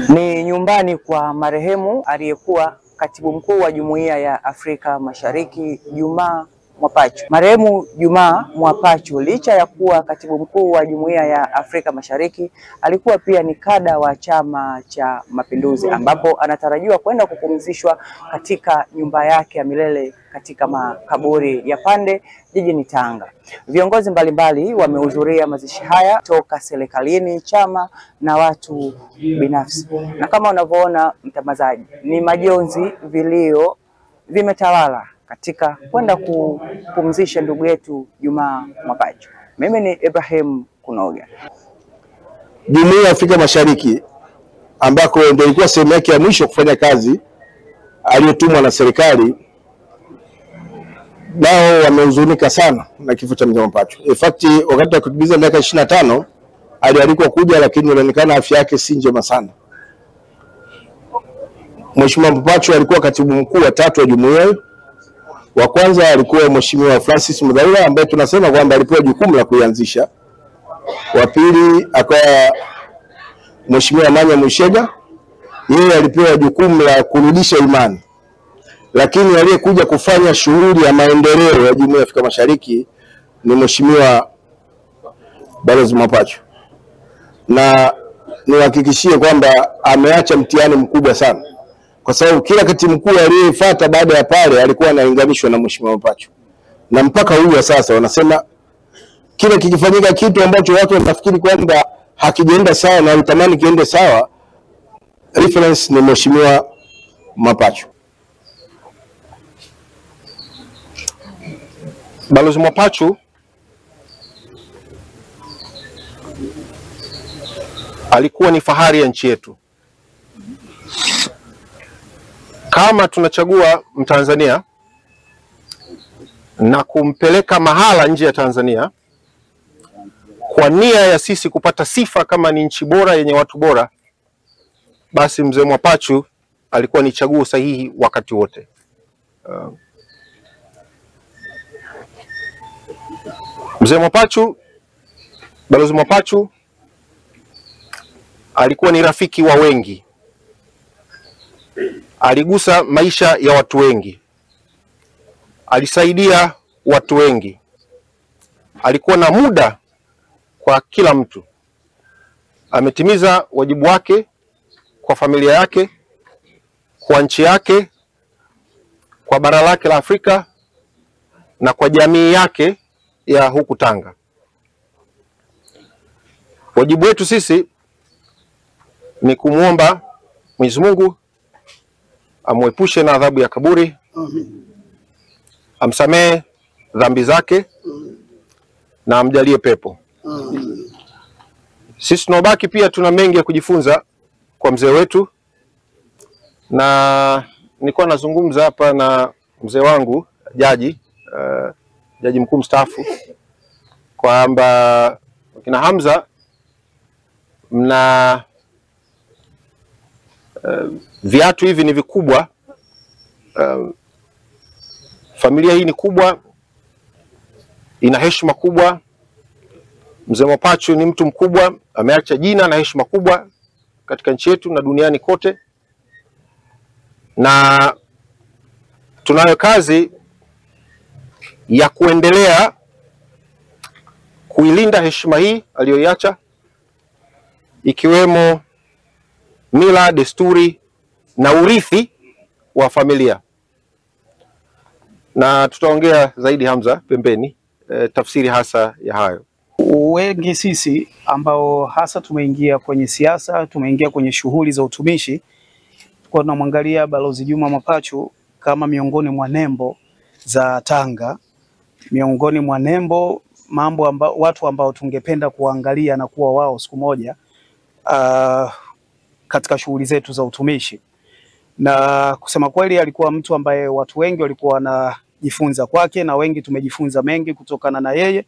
Ni nyumbani kwa marehemu aliyekuwa katibu mkuu wa Jumuiya ya Afrika Mashariki Jumaa Mwapachu. Marehemu Jumaa Mwapachu, licha ya kuwa katibu mkuu wa Jumuiya ya Afrika Mashariki, alikuwa pia ni kada wa Chama cha Mapinduzi, ambapo anatarajiwa kwenda kupumzishwa katika nyumba yake ya milele katika makaburi ya Pande jijini Tanga. Viongozi mbalimbali wamehudhuria mazishi haya toka serikalini, chama na watu binafsi. Na kama unavyoona mtazamaji, ni majonzi, vilio vimetawala katika kwenda kupumzisha ndugu yetu Jumaa Mwapachu. Mimi ni Ibrahim Kunoga. Jumuiya ya Afrika Mashariki ambako ndio ilikuwa sehemu yake ya mwisho kufanya kazi aliyotumwa na serikali, nao wamehuzunika sana na kifo cha Mzee Mwapachu. In fact, wakati wa kutimiza miaka 25 alialikwa kuja, lakini inaonekana afya yake si njema sana. Mheshimiwa Mwapachu alikuwa katibu mkuu wa 3 wa jumuiya. Wa kwanza alikuwa Mheshimiwa Francis Mudhaula, ambaye tunasema kwamba alipewa jukumu la kuianzisha. Wa pili akawa Mheshimiwa Manya Mushega, yeye alipewa jukumu la kurudisha imani. Lakini aliyekuja kufanya shughuli ya maendeleo ya Jumuiya ya Afrika Mashariki ni Mheshimiwa Balozi Mwapachu. Na niwahakikishie kwamba ameacha mtihani mkubwa sana, kwa sababu kila katibu mkuu aliyefuata baada ya pale alikuwa anaunganishwa na Mheshimiwa Mwapachu. Na mpaka huyu sasa wanasema kile kikifanyika kitu ambacho watu wanafikiri kwamba hakijaenda sawa na utamani kiende sawa, reference ni Mheshimiwa Mwapachu. Balozi Mwapachu alikuwa ni fahari ya nchi yetu. Kama tunachagua Mtanzania na kumpeleka mahala nje ya Tanzania kwa nia ya sisi kupata sifa kama ni nchi bora yenye watu bora, basi Mzee Mwapachu alikuwa ni chaguo sahihi wakati wote. Mzee Mwapachu, Balozi Mwapachu alikuwa ni rafiki wa wengi. Aligusa maisha ya watu wengi. Alisaidia watu wengi. Alikuwa na muda kwa kila mtu. Ametimiza wajibu wake kwa familia yake, kwa nchi yake, kwa bara lake la Afrika na kwa jamii yake ya huku Tanga. Wajibu wetu sisi ni kumuomba Mwenyezi Mungu amwepushe na adhabu ya kaburi, amsamehe dhambi zake na amjalie pepo. Sisi tunabaki pia tuna mengi ya kujifunza kwa mzee wetu, na nilikuwa nazungumza hapa na mzee wangu jaji mkuu mstaafu kwamba kina Hamza mna viatu hivi ni vikubwa. Familia hii ni kubwa, ina heshima kubwa. Mzee Mwapachu ni mtu mkubwa, ameacha jina na heshima kubwa katika nchi yetu na duniani kote, na tunayo kazi ya kuendelea kuilinda heshima hii aliyoiacha, ikiwemo mila, desturi na urithi wa familia. Na tutaongea zaidi Hamza pembeni tafsiri hasa ya hayo. Wengi sisi ambao hasa tumeingia kwenye siasa, tumeingia kwenye shughuli za utumishi, kwa tunamwangalia Balozi Jumaa Mwapachu kama miongoni mwa nembo za Tanga, miongoni mwa nembo watu ambao tungependa kuangalia na kuwa wao siku moja katika shughuli zetu za utumishi. Na kusema kweli alikuwa mtu ambaye watu wengi walikuwa wanajifunza kwake, na wengi tumejifunza mengi kutokana na yeye,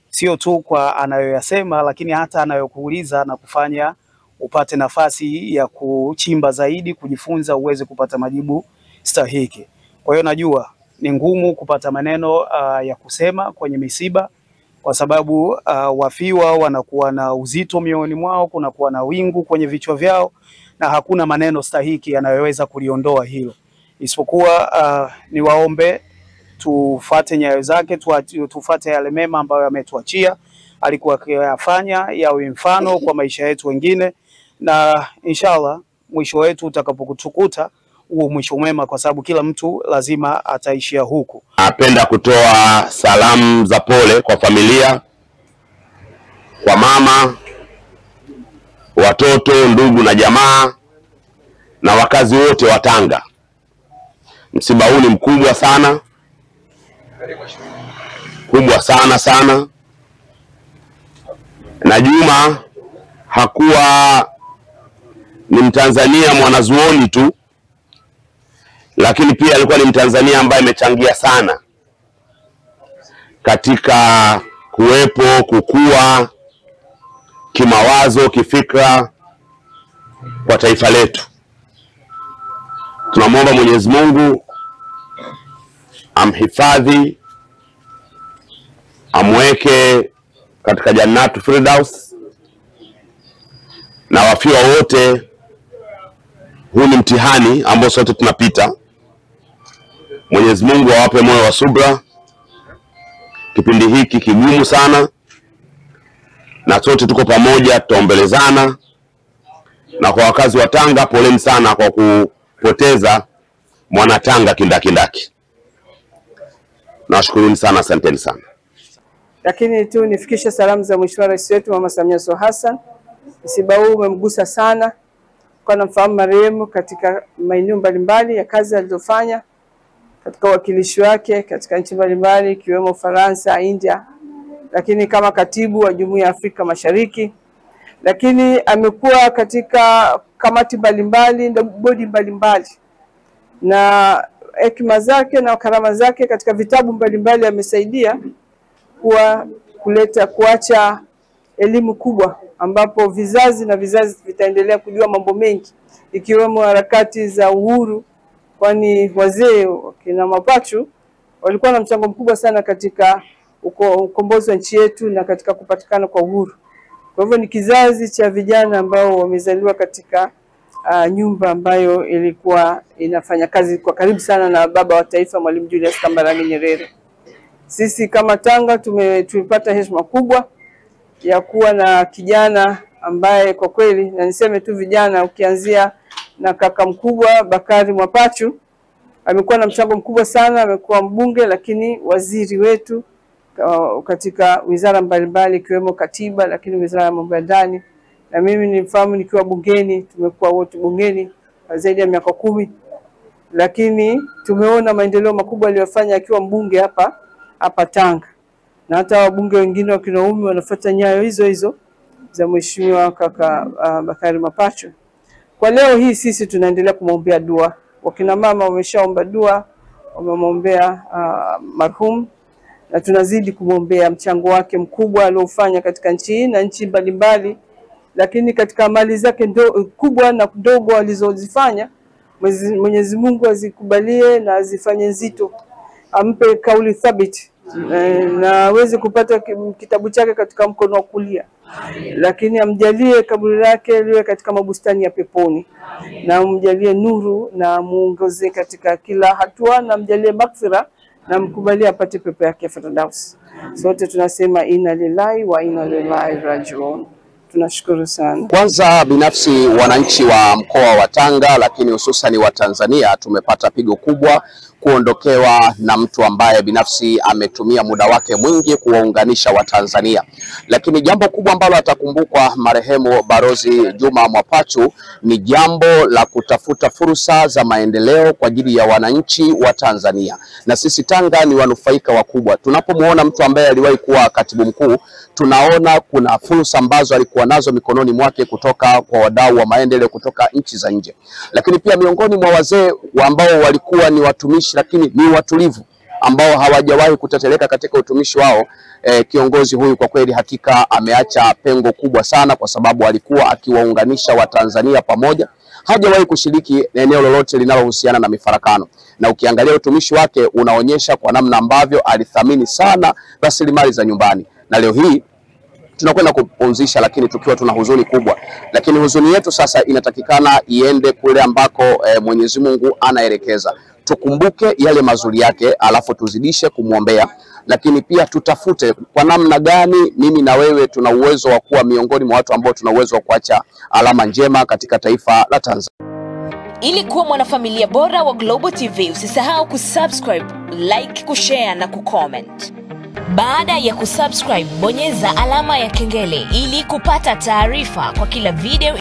sio tu kwa anayoyasema, lakini hata anayokuuliza na kufanya upate nafasi ya kuchimba zaidi, kujifunza, uweze kupata majibu stahiki. Kwa hiyo najua ni ngumu kupata maneno ya kusema kwenye misiba, kwa sababu wafiwa wanakuwa na uzito mioyoni mwao, kunakuwa na wingu kwenye vichwa vyao, na hakuna maneno stahiki yanayoweza kuliondoa hilo, isipokuwa niwaombe tufate nyayo zake, tufate yale mema ambayo ametuachia, alikuwa akiyafanya yawe mfano kwa maisha yetu wengine, na inshallah mwisho wetu utakapokutukuta huo mwisho mwema, kwa sababu kila mtu lazima ataishia huku. Napenda kutoa salamu za pole kwa familia, kwa mama, watoto, ndugu na jamaa na wakazi wote wa Tanga. Msiba huu ni mkubwa sana. Kubwa sana. Na Juma hakuwa ni Mtanzania mwanazuoni tu, lakini pia alikuwa ni Mtanzania ambaye amechangia sana katika kuwepo, kukua kimawazo, kifikra kwa taifa letu. Tunamwomba Mwenyezi Mungu amhifadhi, amweke katika Jannatu Firdaus, na wafiwa wote. Huu ni mtihani ambao sote tunapita. Mwenyezi Mungu awape moyo wa subra kipindi hiki kigumu sana, na sote tuko pamoja, tutaombelezana. Na kwa wakazi wa Tanga, poleni sana kwa kupoteza mwana Tanga kindakindaki. Nawashukuruni sana, asanteni sana. Lakini tu nifikishe salamu za Mheshimiwa Rais wetu Mama Samia Suluhu Hassan. Msiba huu umemgusa sana, kwa namfahamu marehemu katika maeneo mbalimbali ya kazi alizofanya katika uwakilishi wake katika nchi mbalimbali ikiwemo Faransa, India, lakini kama katibu wa Jumuiya ya Afrika Mashariki, lakini amekuwa katika kamati mbalimbali na bodi mbalimbali, na hekima zake na karama zake katika vitabu mbalimbali amesaidia kuacha elimu kubwa ambapo vizazi na vizazi vitaendelea kujua mambo mengi ikiwemo harakati za uhuru, kwani wazee kina Mapachu walikuwa na mchango mkubwa sana katika ukombozi wa nchi yetu na katika kupatikana kwa uhuru. Kwa hivyo ni kizazi cha vijana ambao wamezaliwa katika nyumba ambayo ilikuwa inafanya kazi kwa karibu sana na baba wa taifa Mwalimu Julius Kambarage Nyerere. Sisi kama Tanga tumepata heshima kubwa ya kuwa na kijana ambaye kwa kweli, na niseme tu vijana, ukianzia na kaka mkubwa Bakari Mwapachu, amekuwa na mchango mkubwa sana. Amekuwa mbunge, lakini waziri wetu katika wizara mbalimbali ikiwemo katiba, lakini wizara ya mambo ya ndani. Na mimi nimfahamu nikiwa bungeni, tumekuwa wote bungeni zaidi ya miaka 10, lakini tumeona maendeleo makubwa aliyofanya akiwa mbunge hapa Tanga, na hata wabunge wengine wa kinaume wanafuata nyayo hizo za Mheshimiwa kaka Bakari Mapachu. Kwa leo hii sisi tunaendelea kumwombea dua. Wakina mama wameshaomba dua, wamemwombea marhum, na tunazidi kumwombea mchango wake mkubwa aliofanya katika nchi hii na nchi mbalimbali, lakini katika mali zake kubwa na ndogo alizozifanya, Mwenyezi Mungu azikubalie na azifanye nzito, ampe kauli thabiti na aweze kupata kitabu chake katika mkono wa kulia, lakini amjalie kaburi lake liwe katika mabustani ya peponi, na amjalie nuru na muongoze katika kila hatua, na amjalie maghfira na mkubalie apate pepo yake Firdaus. Sote tunasema inna lillahi wa inna ilaihi rajiun. Tunashukuru sana. Kwanza binafsi wananchi wa mkoa wa Tanga, lakini hususan wa Tanzania, tumepata pigo kubwa kuondokewa na mtu ambaye binafsi ametumia muda wake mwingi kuwaunganisha Watanzania. Lakini jambo kubwa ambalo atakumbukwa marehemu Balozi Juma Mwapachu ni jambo la kutafuta fursa za maendeleo kwa ajili ya wananchi wa Tanzania. Na sisi Tanga ni wanufaika wakubwa. Tunapomuona mtu ambaye aliwahi kuwa katibu mkuu, tunaona kuna fursa ambazo alikuwa nazo mikononi mwake kutoka kwa wadau wa maendeleo kutoka nchi za nje. Lakini pia miongoni mwa wazee ambao walikuwa ni watumishi lakini ni watulivu ambao hawajawahi kuteteleka katika utumishi wao, kiongozi huyu kwa kweli hakika ameacha pengo kubwa sana, kwa sababu alikuwa akiwaunganisha Watanzania pamoja. Hajawahi kushiriki eneo lolote linalohusiana na mifarakano, na ukiangalia utumishi wake unaonyesha kwa namna ambavyo alithamini sana rasilimali za nyumbani. Na leo hii tunakwenda kupumzisha, lakini tukiwa tuna huzuni kubwa. Lakini huzuni yetu sasa inatakikana iende kule ambako Mwenyezi Mungu anaelekeza. Tukumbuke yale mazuri yake, alafu tuzidishe kumwombea, lakini pia tutafute kwa namna gani mimi na wewe tuna uwezo wa kuwa miongoni mwa watu ambao tuna uwezo wa kuacha alama njema katika taifa la Tanzania. Ili kuwa mwanafamilia bora wa Global TV, usisahau kusubscribe, like, kushare na kucomment. Baada ya kusubscribe, bonyeza alama ya kengele ili kupata taarifa kwa kila video